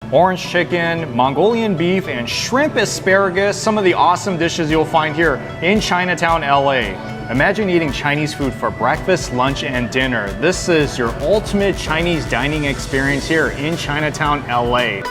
Orange chicken, Mongolian beef, and shrimp asparagus, some of the awesome dishes you'll find here in Chinatown, LA. Imagine eating Chinese food for breakfast, lunch, and dinner. This is your ultimate Chinese dining experience here in Chinatown, LA.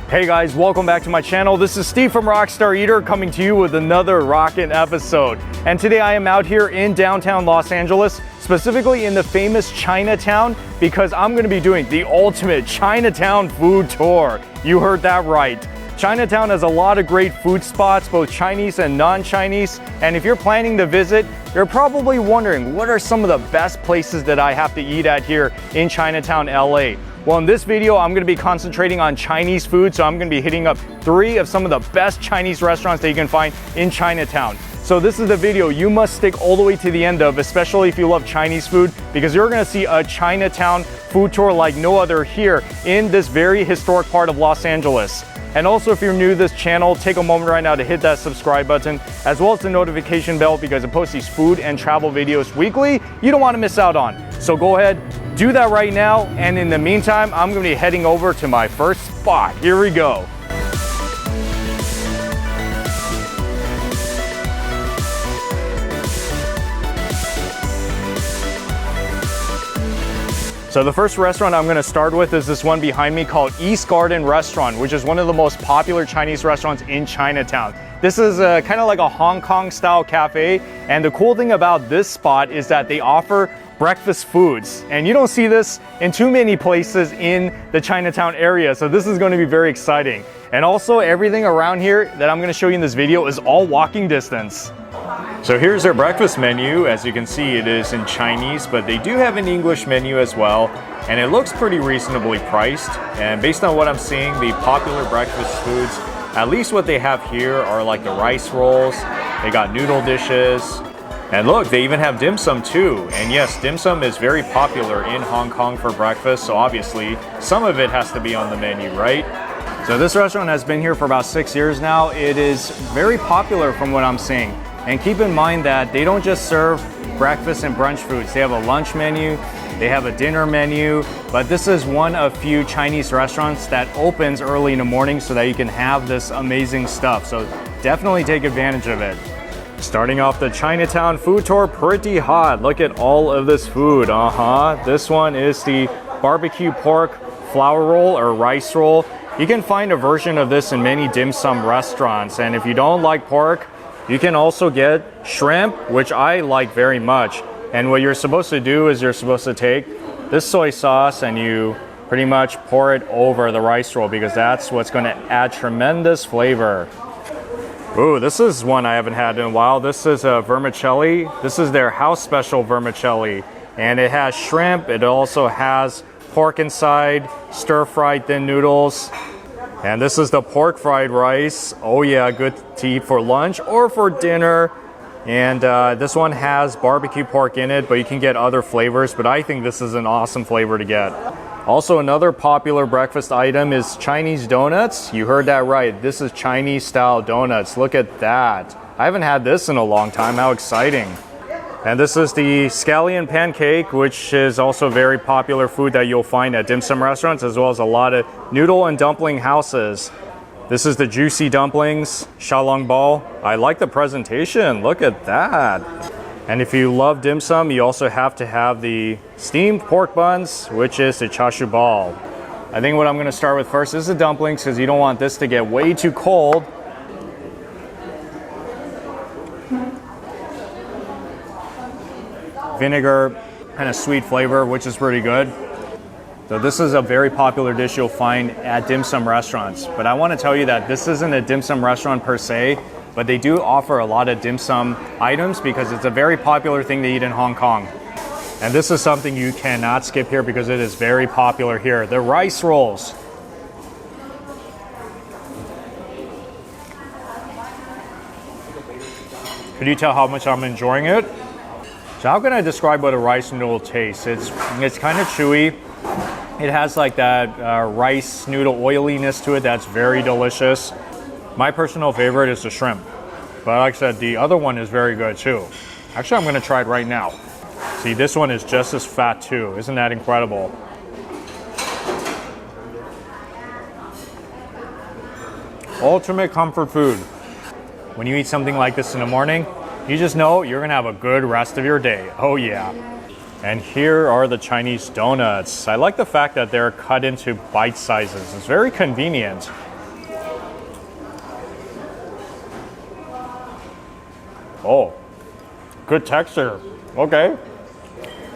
Hey guys, welcome back to my channel. This is Steve from Rockstar Eater coming to you with another rockin' episode. And today I am out here in downtown Los Angeles, specifically in the famous Chinatown, because I'm gonna be doing the ultimate Chinatown food tour. You heard that right. Chinatown has a lot of great food spots, both Chinese and non-Chinese. And if you're planning to visit, you're probably wondering, what are some of the best places that I have to eat at here in Chinatown, LA? Well, in this video, I'm gonna be concentrating on Chinese food, so I'm gonna be hitting up 3 of some of the best Chinese restaurants that you can find in Chinatown. So this is the video you must stick all the way to the end of, especially if you love Chinese food, because you're gonna see a Chinatown food tour like no other here in this very historic part of Los Angeles. And also, if you're new to this channel, take a moment right now to hit that subscribe button, as well as the notification bell, because it posts these food and travel videos weekly you don't want to miss out on. So go ahead, do that right now, and in the meantime, I'm going to be heading over to my first spot. Here we go. So the first restaurant I'm gonna start with is this one behind me called East Garden Restaurant, which is one of the most popular Chinese restaurants in Chinatown. This is kind of like a Hong Kong style cafe, and the cool thing about this spot is that they offer breakfast foods. And you don't see this in too many places in the Chinatown area, so this is going to be very exciting. And also, everything around here that I'm going to show you in this video is all walking distance. So here's their breakfast menu. As you can see, it is in Chinese, but they do have an English menu as well, and it looks pretty reasonably priced. And based on what I'm seeing, the popular breakfast foods, at least what they have here, are like the rice rolls. They got noodle dishes, and look, they even have dim sum too. And yes, dim sum is very popular in Hong Kong for breakfast, so obviously some of it has to be on the menu, right? So this restaurant has been here for about 6 years now. It is very popular from what I'm seeing. And keep in mind that they don't just serve breakfast and brunch foods. They have a lunch menu, they have a dinner menu, but this is one of few Chinese restaurants that opens early in the morning so that you can have this amazing stuff. So definitely take advantage of it. Starting off the Chinatown food tour, pretty hot. Look at all of this food. This one is the barbecue pork flour roll or rice roll. You can find a version of this in many dim sum restaurants. And if you don't like pork, you can also get shrimp, which I like very much. And what you're supposed to do is you're supposed to take this soy sauce and you pretty much pour it over the rice roll, because that's what's going to add tremendous flavor. Ooh, this is one I haven't had in a while. This is a vermicelli. This is their house special vermicelli. And it has shrimp. It also has pork inside, stir-fried thin noodles. And this is the pork fried rice. Oh yeah, good to eat for lunch or for dinner. And this one has barbecue pork in it, but you can get other flavors. But I think this is an awesome flavor to get. Also, another popular breakfast item is Chinese donuts. You heard that right. This is Chinese style donuts. Look at that. I haven't had this in a long time. How exciting. And this is the scallion pancake, which is also very popular food that you'll find at dim sum restaurants, as well as a lot of noodle and dumpling houses. This is the juicy dumplings, xiao ball. I like the presentation. Look at that. And if you love dim sum, you also have to have the steamed pork buns, which is the char siu ball. I think what I'm going to start with first is the dumplings, because you don't want this to get way too cold. Vinegar and a sweet flavor, which is pretty good. So this is a very popular dish you'll find at dim sum restaurants. But I want to tell you that this isn't a dim sum restaurant per se, but they do offer a lot of dim sum items because it's a very popular thing to eat in Hong Kong. And this is something you cannot skip here because it is very popular here. The rice rolls. Could you tell how much I'm enjoying it? So how can I describe what a rice noodle tastes? It's kind of chewy. It has like that rice noodle oiliness to it that's very delicious. My personal favorite is the shrimp. But like I said, the other one is very good too. Actually, I'm gonna try it right now. See, this one is just as fat too. Isn't that incredible? Ultimate comfort food. When you eat something like this in the morning, you just know you're gonna have a good rest of your day. Oh yeah. And here are the Chinese donuts. I like the fact that they're cut into bite sizes. It's very convenient. Oh, good texture. Okay.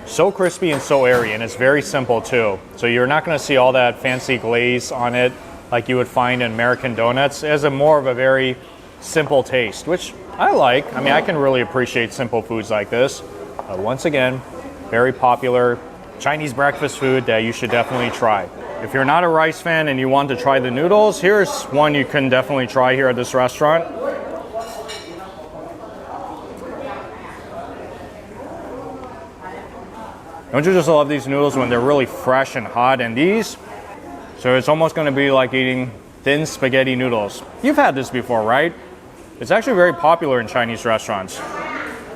So crispy and so airy, and it's very simple too. So you're not gonna see all that fancy glaze on it like you would find in American donuts. It has more of a very simple taste, which I like. I mean, I can really appreciate simple foods like this. Once again, very popular Chinese breakfast food that you should definitely try. If you're not a rice fan and you want to try the noodles, here's one you can definitely try here at this restaurant. Don't you just love these noodles when they're really fresh and hot? And these, so it's almost going to be like eating thin spaghetti noodles. You've had this before, right? It's actually very popular in Chinese restaurants.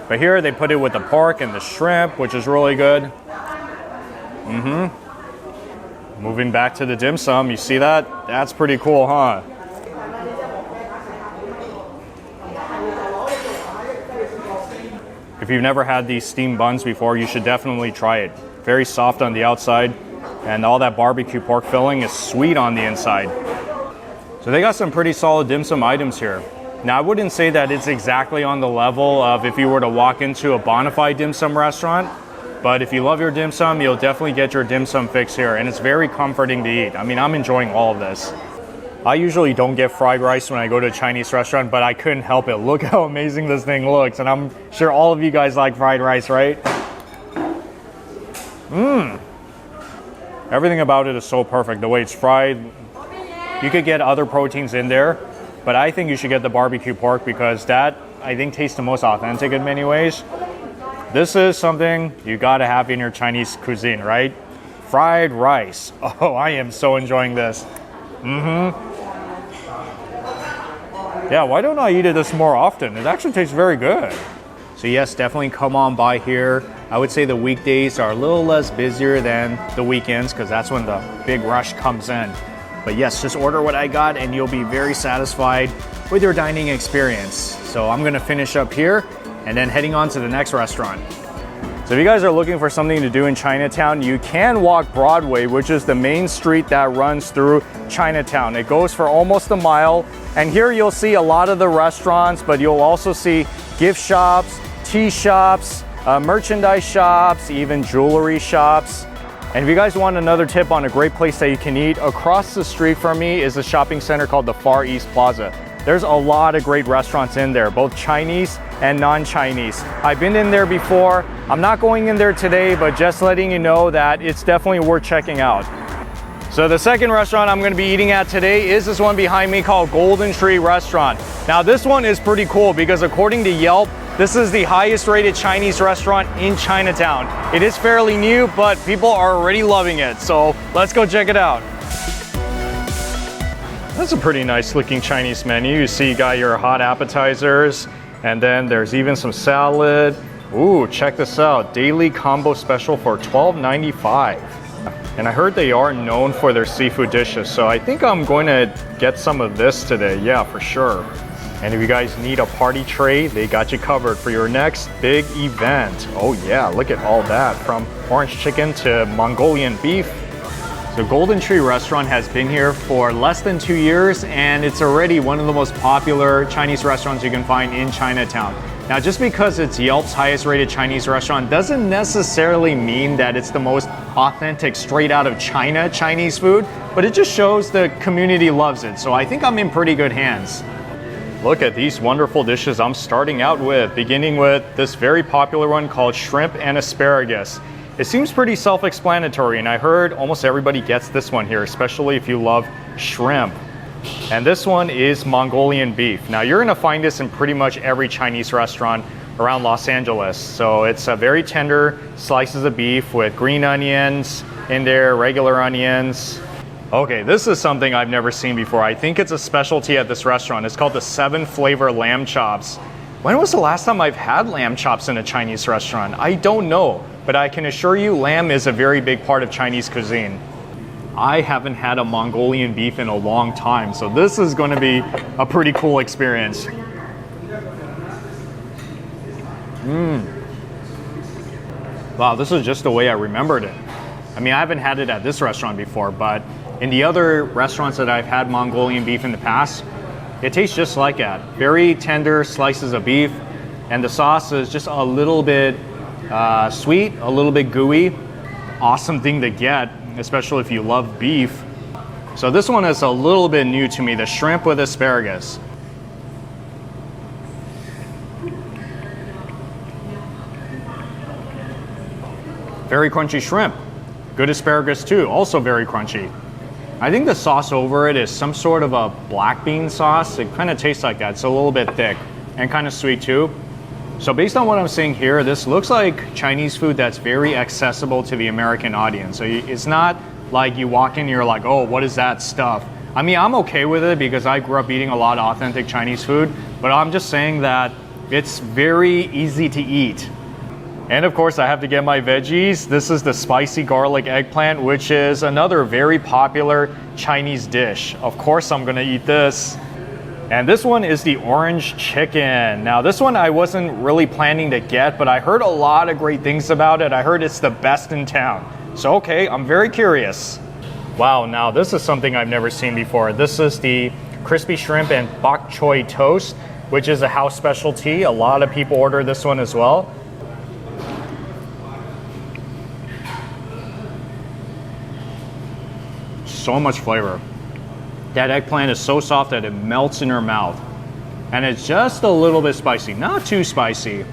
But here they put it with the pork and the shrimp, which is really good. Moving back to the dim sum, you see that? That's pretty cool, huh? If you've never had these steamed buns before, you should definitely try it. Very soft on the outside, and all that barbecue pork filling is sweet on the inside. So they got some pretty solid dim sum items here. Now, I wouldn't say that it's exactly on the level of if you were to walk into a bona fide dim sum restaurant, but if you love your dim sum, you'll definitely get your dim sum fix here, and it's very comforting to eat. I mean, I'm enjoying all of this. I usually don't get fried rice when I go to a Chinese restaurant, but I couldn't help it. Look how amazing this thing looks, and I'm sure all of you guys like fried rice, right? Everything about it is so perfect. The way it's fried, you could get other proteins in there, but I think you should get the barbecue pork because that, I think, tastes the most authentic in many ways. This is something you gotta have in your Chinese cuisine, right? Fried rice. Oh, I am so enjoying this. Yeah, why don't I eat this more often? It actually tastes very good. So yes, definitely come on by here. I would say the weekdays are a little less busier than the weekends because that's when the big rush comes in. But yes, just order what I got and you'll be very satisfied with your dining experience. So I'm gonna finish up here and then heading on to the next restaurant. So if you guys are looking for something to do in Chinatown, you can walk Broadway, which is the main street that runs through Chinatown. It goes for almost a mile. And here you'll see a lot of the restaurants, but you'll also see gift shops, tea shops, merchandise shops, even jewelry shops. And if you guys want another tip on a great place that you can eat, across the street from me is a shopping center called the Far East Plaza. There's a lot of great restaurants in there, both Chinese and non-Chinese. I've been in there before. I'm not going in there today, but just letting you know that it's definitely worth checking out. So the second restaurant I'm going to be eating at today is this one behind me called Golden Tree Restaurant. Now this one is pretty cool because according to Yelp, this is the highest rated Chinese restaurant in Chinatown. It is fairly new, but people are already loving it. So let's go check it out. That's a pretty nice looking Chinese menu. You see you got your hot appetizers, and then there's even some salad. Ooh, check this out. Daily combo special for $12.95. And I heard they are known for their seafood dishes, so I think I'm going to get some of this today. Yeah, for sure. And if you guys need a party tray, they got you covered for your next big event. Oh yeah, look at all that, from orange chicken to Mongolian beef. The Golden Tree Restaurant has been here for less than 2 years, and it's already one of the most popular Chinese restaurants you can find in Chinatown. Now, just because it's Yelp's highest rated Chinese restaurant doesn't necessarily mean that it's the most authentic, straight out of China Chinese food, but it just shows the community loves it. So I think I'm in pretty good hands. Look at these wonderful dishes I'm starting out with, beginning with this very popular one called shrimp and asparagus. It seems pretty self-explanatory, and I heard almost everybody gets this one here, especially if you love shrimp. And this one is Mongolian beef. Now you're gonna find this in pretty much every Chinese restaurant around Los Angeles. So it's a very tender slices of beef with green onions in there, regular onions. Okay, this is something I've never seen before. I think it's a specialty at this restaurant. It's called the 7 flavor lamb chops. When was the last time I've had lamb chops in a Chinese restaurant? I don't know, but I can assure you lamb is a very big part of Chinese cuisine. I haven't had a Mongolian beef in a long time, so this is going to be a pretty cool experience. Wow, this is just the way I remembered it. I mean, I haven't had it at this restaurant before, but in the other restaurants that I've had Mongolian beef in the past, it tastes just like that. Very tender slices of beef, and the sauce is just a little bit sweet, a little bit gooey. Awesome thing to get, especially if you love beef. So this one is a little bit new to me, the shrimp with asparagus. Very crunchy shrimp. Good asparagus too, also very crunchy. I think the sauce over it is some sort of a black bean sauce. It kind of tastes like that. It's a little bit thick and kind of sweet too. So based on what I'm seeing here, this looks like Chinese food that's very accessible to the American audience. So it's not like you walk in and you're like, oh, what is that stuff? I mean, I'm okay with it because I grew up eating a lot of authentic Chinese food, but I'm just saying that it's very easy to eat. And of course, I have to get my veggies. This is the spicy garlic eggplant, which is another very popular Chinese dish. Of course, I'm gonna eat this. And this one is the orange chicken. Now, this one I wasn't really planning to get, but I heard a lot of great things about it. I heard it's the best in town. So, okay, I'm very curious. Wow, now this is something I've never seen before. This is the crispy shrimp and bok choy toast, which is a house specialty. A lot of people order this one as well. So much flavor. That eggplant is so soft that it melts in your mouth. And it's just a little bit spicy, not too spicy.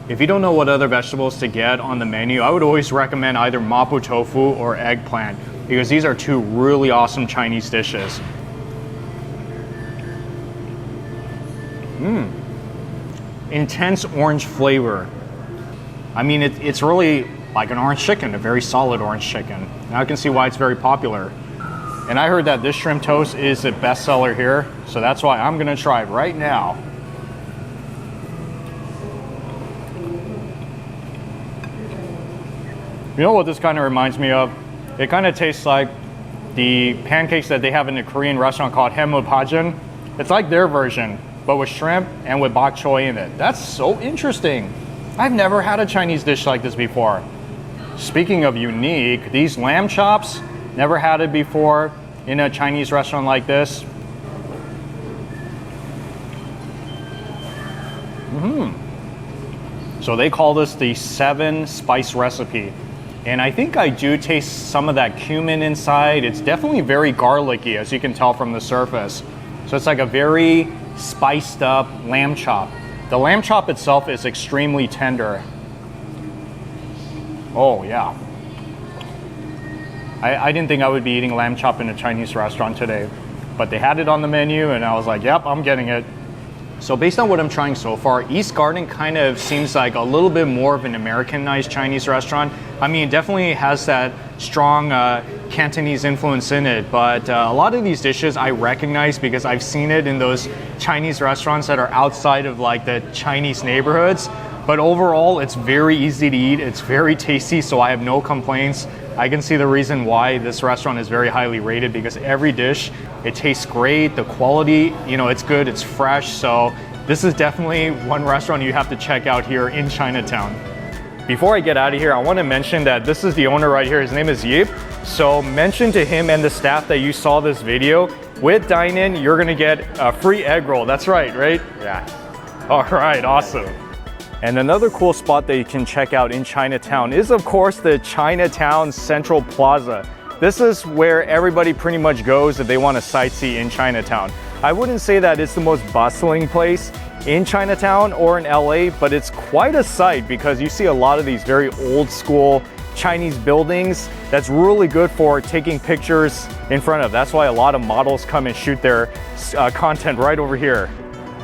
If you don't know what other vegetables to get on the menu, I would always recommend either mapo tofu or eggplant, because these are two really awesome Chinese dishes. Intense orange flavor. I mean, it's really like an orange chicken, a very solid orange chicken. Now I can see why it's very popular. And I heard that this shrimp toast is a bestseller here, so that's why I'm gonna try it right now. You know what this kind of reminds me of? It kind of tastes like the pancakes that they have in a Korean restaurant called Haemupajeon. It's like their version, but with shrimp and with bok choy in it. That's so interesting. I've never had a Chinese dish like this before. Speaking of unique, these lamb chops, never had it before in a Chinese restaurant like this. So they call this the 7 spice recipe. And I think I do taste some of that cumin inside. It's definitely very garlicky, as you can tell from the surface. So it's like a very spiced up lamb chop. The lamb chop itself is extremely tender. Oh yeah. I didn't think I would be eating lamb chop in a Chinese restaurant today, but they had it on the menu and I was like, yep, I'm getting it. So based on what I'm trying so far, East Garden kind of seems like a little bit more of an Americanized Chinese restaurant. I mean, it definitely has that strong Cantonese influence in it, but a lot of these dishes I recognize because I've seen it in those Chinese restaurants that are outside of like the Chinese neighborhoods. But overall, it's very easy to eat. It's very tasty, so I have no complaints. I can see the reason why this restaurant is very highly rated, because every dish, it tastes great. The quality, you know, it's good, it's fresh. So this is definitely one restaurant you have to check out here in Chinatown. Before I get out of here, I want to mention that this is the owner right here. His name is Yip. So mention to him and the staff that you saw this video. With dine-in, you're gonna get a free egg roll. That's right? Yeah. All right, awesome. And another cool spot that you can check out in Chinatown is, of course, the Chinatown Central Plaza. This is where everybody pretty much goes if they want to sightsee in Chinatown. I wouldn't say that it's the most bustling place in Chinatown or in LA, but it's quite a sight because you see a lot of these very old school Chinese buildings that's really good for taking pictures in front of. That's why a lot of models come and shoot their content right over here.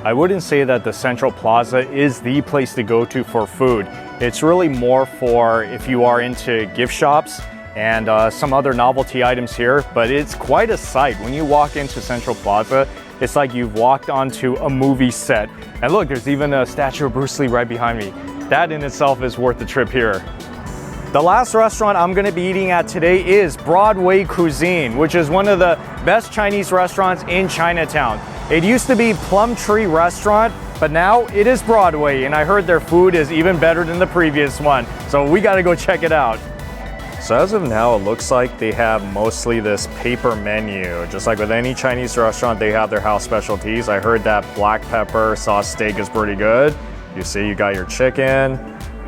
I wouldn't say that the Central Plaza is the place to go to for food. It's really more for if you are into gift shops and some other novelty items here, but it's quite a sight. When you walk into Central Plaza, It's like you've walked onto a movie set. And look, there's even a statue of Bruce Lee right behind me. That in itself is worth the trip here. The last restaurant I'm gonna be eating at today is Broadway Cuisine, which is one of the best Chinese restaurants in Chinatown. It used to be Plum Tree Restaurant, but now it is Broadway, and I heard their food is even better than the previous one. So we gotta go check it out. So as of now, it looks like they have mostly this paper menu. Just like with any Chinese restaurant, they have their house specialties. I heard that black pepper sauce steak is pretty good. You see, you got your chicken,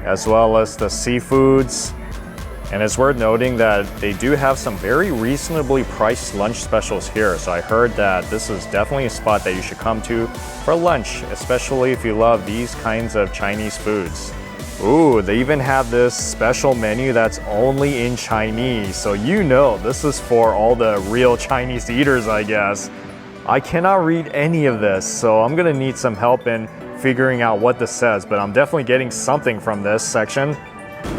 as well as the seafoods. And it's worth noting that they do have some very reasonably priced lunch specials here. So I heard that this is definitely a spot that you should come to for lunch, especially if you love these kinds of Chinese foods. Ooh, they even have this special menu that's only in Chinese. So you know this is for all the real Chinese eaters, I guess. I cannot read any of this, so I'm gonna need some help in figuring out what this says, but I'm definitely getting something from this section.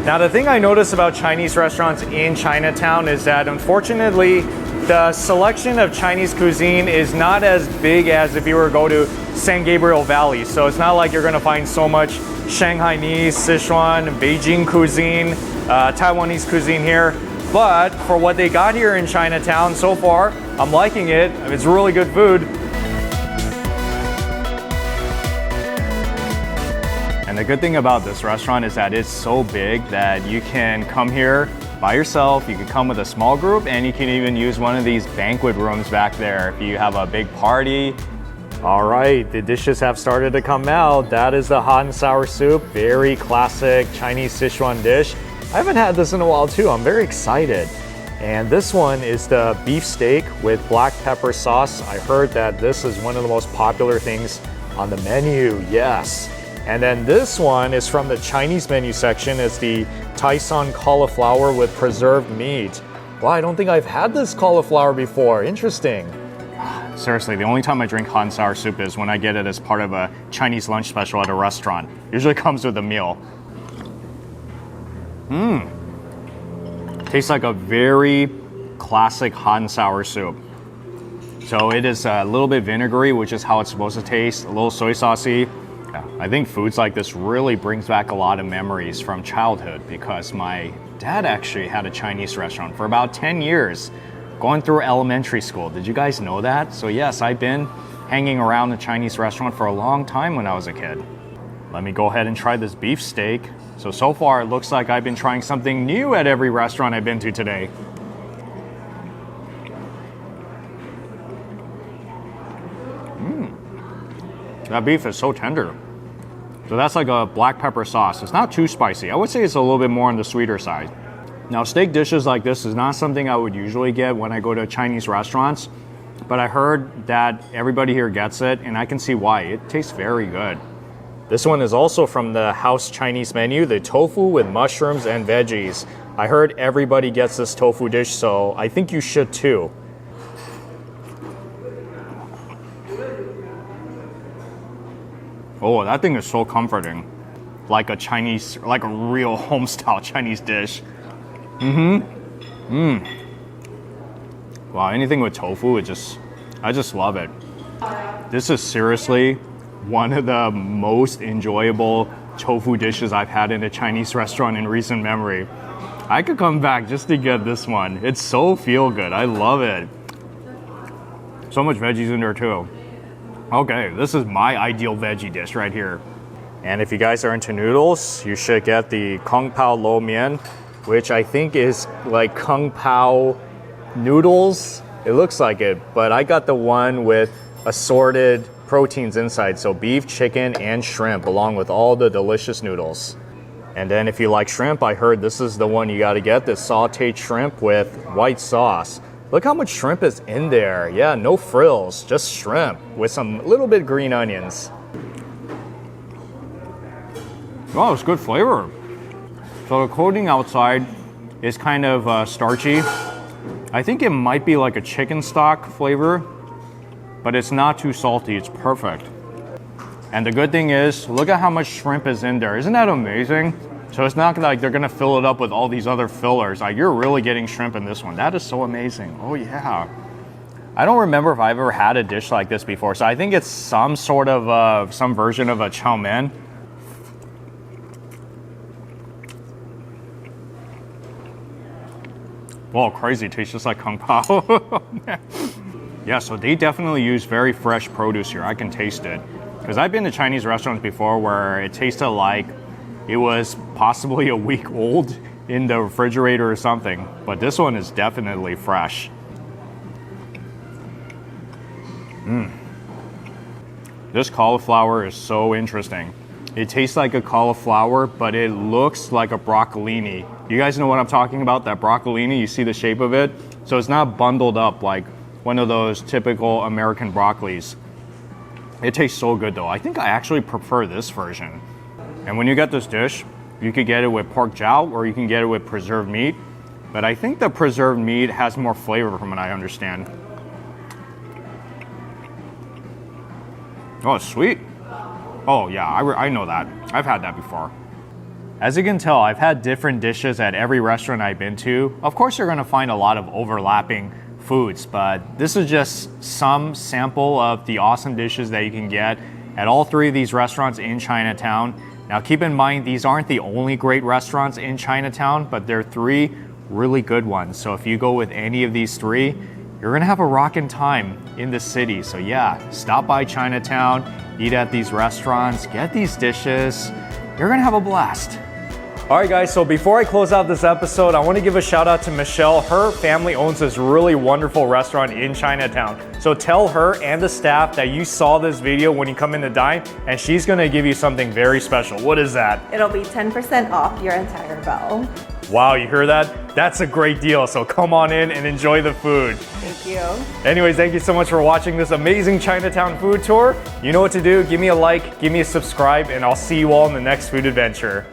Now, the thing I notice about Chinese restaurants in Chinatown is that unfortunately, the selection of Chinese cuisine is not as big as if you were to go to San Gabriel Valley. So it's not like you're gonna find so much Shanghainese, Sichuan, Beijing cuisine, Taiwanese cuisine here. But for what they got here in Chinatown so far, I'm liking it. It's really good food. And the good thing about this restaurant is that it's so big that you can come here by yourself, you can come with a small group, and you can even use one of these banquet rooms back there if you have a big party. All right, the dishes have started to come out. That is the hot and sour soup, very classic Chinese Sichuan dish. I haven't had this in a while too, I'm very excited. And this one is the beef steak with black pepper sauce. I heard that this is one of the most popular things on the menu, yes. And then this one is from the Chinese menu section. It's the Tyson cauliflower with preserved meat. Wow, I don't think I've had this cauliflower before. Interesting. Seriously, the only time I drink hot and sour soup is when I get it as part of a Chinese lunch special at a restaurant. Usually comes with a meal. Tastes like a very classic hot and sour soup. So it is a little bit vinegary, which is how it's supposed to taste, a little soy saucy. I think foods like this really brings back a lot of memories from childhood because my dad actually had a Chinese restaurant for about 10 years going through elementary school. Did you guys know that? So yes, I've been hanging around the Chinese restaurant for a long time when I was a kid. Let me go ahead and try this beef steak. So far it looks like I've been trying something new at every restaurant I've been to today. That beef is so tender. So that's like a black pepper sauce. It's not too spicy. I would say it's a little bit more on the sweeter side. Now, steak dishes like this is not something I would usually get when I go to Chinese restaurants, but I heard that everybody here gets it, and I can see why. It tastes very good. This one is also from the house Chinese menu, the tofu with mushrooms and veggies. I heard everybody gets this tofu dish, so I think you should too. Oh, that thing is so comforting. Like a Chinese, like a real home-style Chinese dish. Wow, anything with tofu, I just love it. This is seriously one of the most enjoyable tofu dishes I've had in a Chinese restaurant in recent memory. I could come back just to get this one. It's so feel good. I love it. So much veggies in there too. Okay, this is my ideal veggie dish right here. And if you guys are into noodles, you should get the Kung Pao Lo Mian, which I think is like Kung Pao noodles. It looks like it, but I got the one with assorted proteins inside. So beef, chicken, and shrimp, along with all the delicious noodles. And then if you like shrimp, I heard this is the one you gotta get, the sauteed shrimp with white sauce. Look how much shrimp is in there. Yeah, no frills, just shrimp with some little bit green onions. Oh, it's good flavor. So the coating outside is kind of starchy. I think it might be like a chicken stock flavor, but it's not too salty, it's perfect. And the good thing is, look at how much shrimp is in there. Isn't that amazing? So it's not like they're gonna fill it up with all these other fillers. Like, you're really getting shrimp in this one. That is so amazing. Oh yeah. I don't remember if I've ever had a dish like this before, so I think it's some sort of, some version of a chow mein. Whoa, crazy, tastes just like kung pao. Yeah, so they definitely use very fresh produce here. I can taste it. Because I've been to Chinese restaurants before where it tasted like it was possibly a week old in the refrigerator or something. But this one is definitely fresh. This cauliflower is so interesting. It tastes like a cauliflower, but it looks like a broccolini. You guys know what I'm talking about? That broccolini, you see the shape of it? So it's not bundled up like one of those typical American broccolis. It tastes so good though. I think I actually prefer this version. And when you get this dish, you could get it with pork jowl or you can get it with preserved meat. But I think the preserved meat has more flavor from what I understand. Oh, sweet. Oh yeah, I know that. I've had that before. As you can tell, I've had different dishes at every restaurant I've been to. Of course, you're gonna find a lot of overlapping foods, but this is just some sample of the awesome dishes that you can get at all three of these restaurants in Chinatown. Now keep in mind, these aren't the only great restaurants in Chinatown, but they're three really good ones. So if you go with any of these three, you're gonna have a rockin' time in the city. So yeah, stop by Chinatown, eat at these restaurants, get these dishes. You're gonna have a blast. All right guys, so before I close out this episode, I want to give a shout out to Michelle. Her family owns this really wonderful restaurant in Chinatown. So tell her and the staff that you saw this video when you come in to dine, and she's going to give you something very special. What is that? It'll be 10% off your entire bill. Wow, you hear that? That's a great deal. So come on in and enjoy the food. Thank you. Anyways, thank you so much for watching this amazing Chinatown food tour. You know what to do. Give me a like, give me a subscribe, and I'll see you all in the next food adventure.